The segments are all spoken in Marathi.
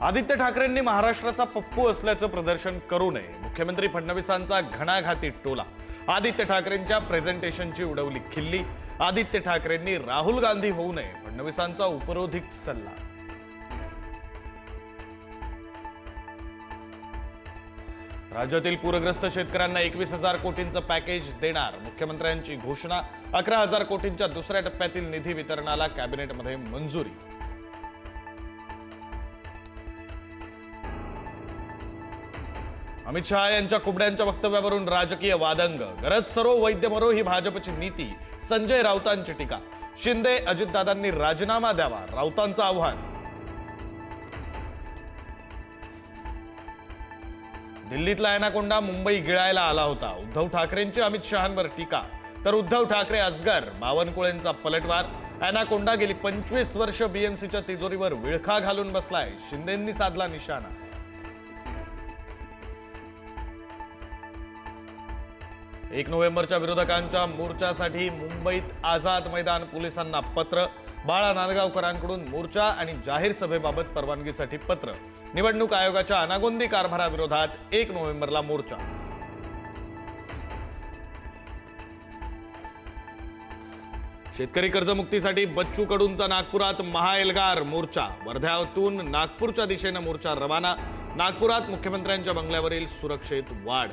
आदित्य ठाकरेंनी महाराष्ट्राचा पप्पू असल्याचं प्रदर्शन करू नये, मुख्यमंत्री फडणवीसांचा घणाघाती टोला. आदित्य ठाकरेंच्या प्रेझेंटेशनची उडवली खिल्ली. आदित्य ठाकरेंनी राहुल गांधी होऊ नये, फडणवीसांचा उपरोधिक सल्ला. राज्यातील पूरग्रस्त शेतकऱ्यांना 21,000 कोटींचं पॅकेज देणार, मुख्यमंत्र्यांची घोषणा. 11,000 कोटींच्या दुसऱ्या टप्प्यातील निधी वितरणाला कॅबिनेटमध्ये मंजुरी. अमित शहा यांच्या कुबड्यांच्या वक्तव्यावरून राजकीय वादंग. गरज सरो वैद्य मरो ही भाजपची नीती, संजय राऊतांची टीका. शिंदे अजितदादांनी राजीनामा द्यावा, राऊतांचं आव्हान. दिल्लीतला एनाकोंडा मुंबई गिळायला आला होता, उद्धव ठाकरेंची अमित शहांवर टीका. तर उद्धव ठाकरे अजगर, बावनकुळेंचा पलटवार. एनाकोंडा गेली 25 वर्ष बीएमसीच्या तिजोरीवर विळखा घालून बसलाय, शिंदेंनी साधला निशाणा. 1 नोव्हेंबरच्या विरोधकांच्या मोर्चासाठी मुंबईत आझाद मैदान पोलिसांना पत्र. बाळा नांदगावकरांकडून मोर्चा आणि जाहीर सभेबाबत परवानगीसाठी पत्र. निवडणूक आयोगाच्या अनागोंदी कारभाराविरोधात 1 नोव्हेंबरला मोर्चा. शेतकरी कर्जमुक्तीसाठी बच्चू कडूंचा नागपुरात महाएल्गार मोर्चा. वर्ध्यातून नागपूरच्या दिशेनं मोर्चा रवाना. नागपुरात मुख्यमंत्र्यांच्या बंगल्यावरील सुरक्षेत वाढ.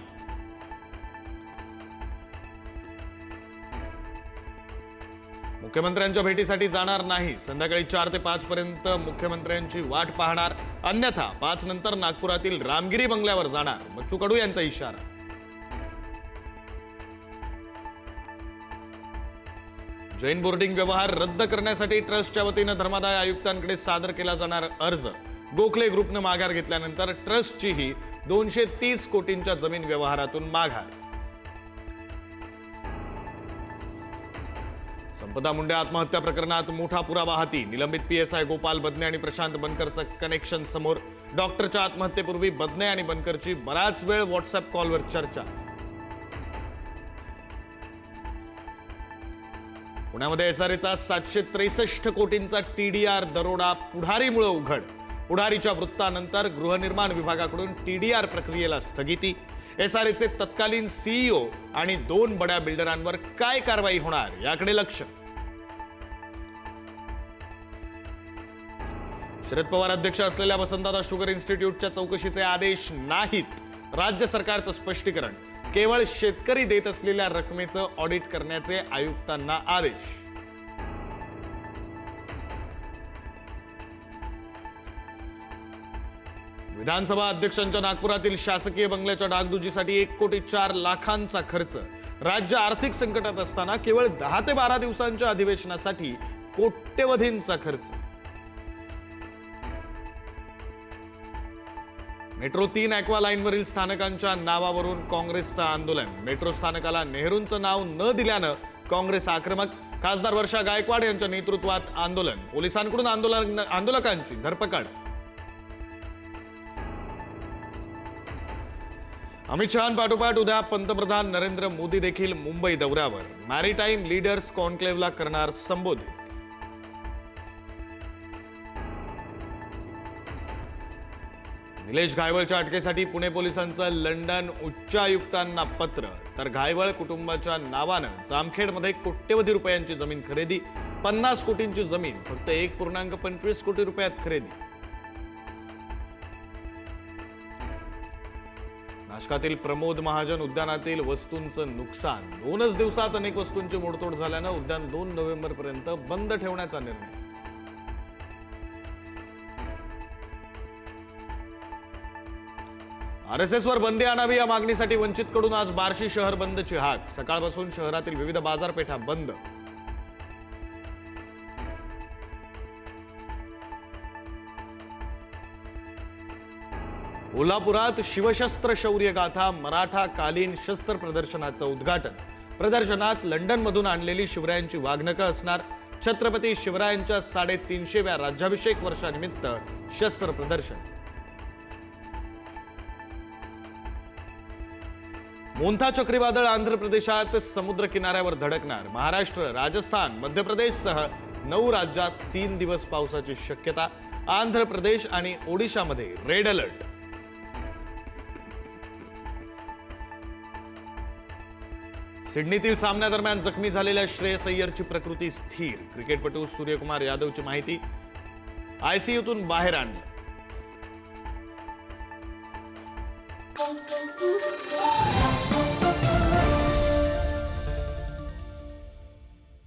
मुख्यमंत्र्यांच्या भेटीसाठी जाणार नाही, संध्याकाळी 4 ते 5 पर्यंत मुख्यमंत्र्यांची वाट पाहणार, अन्यथा 5 नंतर नागपुरातील रामगिरी बंगल्यावर जाणार, बच्चू कडू यांचा इशारा. जैन बोर्डिंग व्यवहार रद्द करण्यासाठी ट्रस्टच्या वतीनं धर्मादाय आयुक्तांकडे सादर केला जाणार अर्ज. गोखले ग्रुपनं माघार घेतल्यानंतर ट्रस्टचीही 230 कोटींच्या जमीन व्यवहारातून माघार. संपदा मुंडे आत्महत्या प्रकरणात मोठा पुरावा हाती. निलंबित पीएसआय गोपाल बदने आणि प्रशांत बनकरचं कनेक्शन समोर. डॉक्टरच्या आत्महत्येपूर्वी बदने आणि बनकरची बराच वेळ व्हॉट्सअप कॉलवर चर्चा. पुण्यामध्ये एसआरएचा 763 कोटींचा टीडीआर दरोडा पुढारीमुळे उघड. पुढारीच्या वृत्तानंतर गृहनिर्माण विभागाकडून टीडीआर प्रक्रियेला स्थगिती. एसआरएचे तत्कालीन सीईओ आणि 2 बड्या बिल्डरांवर काय कारवाई होणार याकडे लक्ष. शरद पवार अध्यक्ष असलेल्या वसंतदादा शुगर इन्स्टिट्यूटच्या चौकशीचे आदेश नाहीत. राज्य सरकारचं स्पष्टीकरण. केवळ शेतकरी देत असलेल्या रकमेचं ऑडिट करण्याचे आयुक्तांना आदेश. विधानसभा अध्यक्षांच्या नागपुरातील शासकीय बंगल्याच्या डागडुजीसाठी 1,04,00,000चा खर्च. राज्य आर्थिक संकटात असताना केवळ 10 ते 12 दिवसांच्या अधिवेशनासाठी कोट्यवधींचा खर्च. मेट्रो 3 ॲक्वा लाईनवरील स्थानकांच्या नावावरून काँग्रेसचं आंदोलन. मेट्रो स्थानकाला नेहरूंचं नाव न दिल्यानं काँग्रेस आक्रमक. खासदार वर्षा गायकवाड यांच्या नेतृत्वात आंदोलन. पोलिसांकडून आंदोलकांची धरपकड. अमित शहांपाठोपाठ उद्या पंतप्रधान नरेंद्र मोदी देखील मुंबई दौऱ्यावर. मॅरीटाईम लीडर्स कॉन्क्लेव्हला करणार संबोधित. निलेश घायवळच्या अटकेसाठी पुणे पोलिसांचं लंडन उच्चायुक्तांना पत्र. तर घायवळ कुटुंबाच्या नावानं जामखेडमध्ये कोट्यवधी रुपयांची जमीन खरेदी. 50 कोटींची जमीन फक्त 1.25 कोटी रुपयात खरेदी. नाशकातील प्रमोद महाजन उद्यानातील वस्तूंचं नुकसान. 2च दिवसात अनेक वस्तूंची मोडतोड झाल्यानं उद्यान 2 नोव्हेंबरपर्यंत बंद ठेवण्याचा निर्णय. आरएसएसवर बंदी आणावी या मागणीसाठी वंचितकडून आज बार्शी शहर बंदची हाक. सकाळपासून शहरातील विविध बाजारपेठा बंद. कोल्हापुरात शिवशस्त्र शौर्य गाथा मराठा कालीन शस्त्र प्रदर्शनाचं उद्घाटन. प्रदर्शनात लंडनमधून आणलेली शिवरायांची वाघनखं असणार. छत्रपती शिवरायांच्या 350व्या राज्याभिषेक वर्षानिमित्त शस्त्र प्रदर्शन. मोंथा चक्रीवादळ आंध्र प्रदेशात समुद्र किनाऱ्यावर धडकणार. महाराष्ट्र, राजस्थान, मध्य प्रदेशसह 9 राज्यात 3 दिवस पावसाची शक्यता. आंध्र प्रदेश आणि ओडिशामध्ये रेड अलर्ट. सिडनीतील सामन्यादरम्यान जखमी झालेल्या श्रेयस अय्यरची प्रकृती स्थिर. क्रिकेटपटू सूर्यकुमार यादवची माहिती. आयसीयूतून बाहेर आणलं.